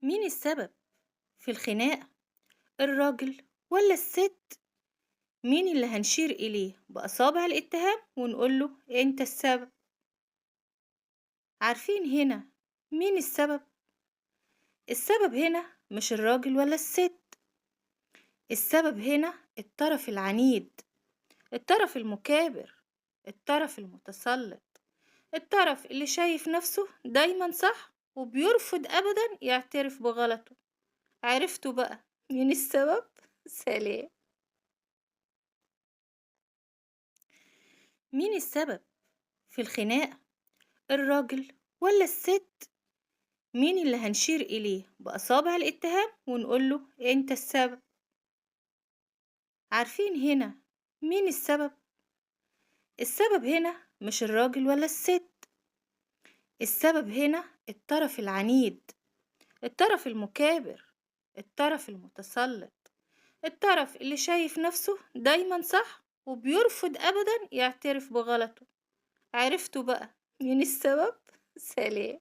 مين السبب في الخناقة؟ الراجل ولا الست؟ مين اللي هنشير إليه بأصابع الاتهام ونقول له أنت السبب؟ عارفين هنا مين السبب؟ السبب هنا مش الراجل ولا الست. السبب هنا الطرف العنيد، الطرف المكابر، الطرف المتسلط، الطرف اللي شايف نفسه دايما صح وبيرفض أبدا يعترف بغلطه. عرفتوا بقى مين السبب؟ سلام. مين السبب في الخناقة؟ الراجل ولا الست؟ مين اللي هنشير إليه بأصابع الاتهام ونقول له أنت السبب؟ عارفين هنا مين السبب؟ السبب هنا مش الراجل ولا الست. السبب هنا الطرف العنيد، الطرف المكابر، الطرف المتسلط، الطرف اللي شايف نفسه دايما صح وبيرفض أبدا يعترف بغلطه. عرفتوا بقى مين السبب؟ سلام.